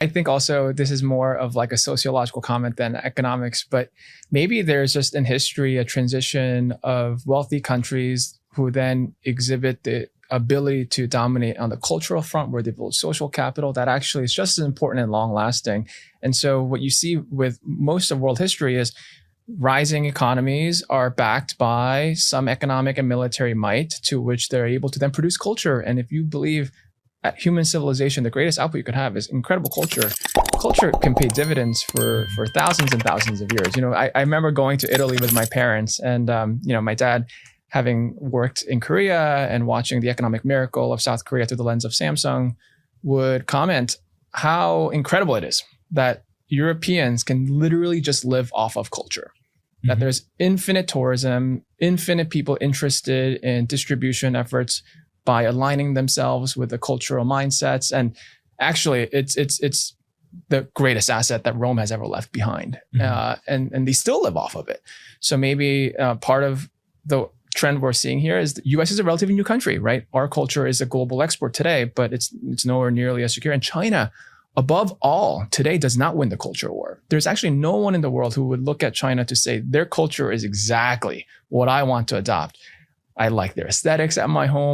I think also this is more of like a sociological comment than economics, but maybe there's just in history a transition of wealthy countries who then exhibit the ability to dominate on the cultural front where they build social capital that actually is just as important and long lasting. And so what you see with most of world history is rising economies are backed by some economic and military might to which they're able to then produce culture. And if you believe at human civilization, the greatest output you could have is incredible culture. Culture can pay dividends for thousands and thousands of years. I remember going to Italy with my parents and, my dad having worked in Korea and watching the economic miracle of South Korea through the lens of Samsung would comment how incredible it is that Europeans can literally just live off of culture. That there's infinite tourism, infinite people interested in distribution efforts by aligning themselves with the cultural mindsets. And actually, it's the greatest asset that Rome has ever left behind. And they still live off of it. So maybe part of the trend we're seeing here is the US is a relatively new country, right? Our culture is a global export today, but it's nowhere nearly as secure. And China, above all, today does not win the culture war. There's actually no one in the world who would look at China to say their culture is exactly what I want to adopt. I like their aesthetics at my home.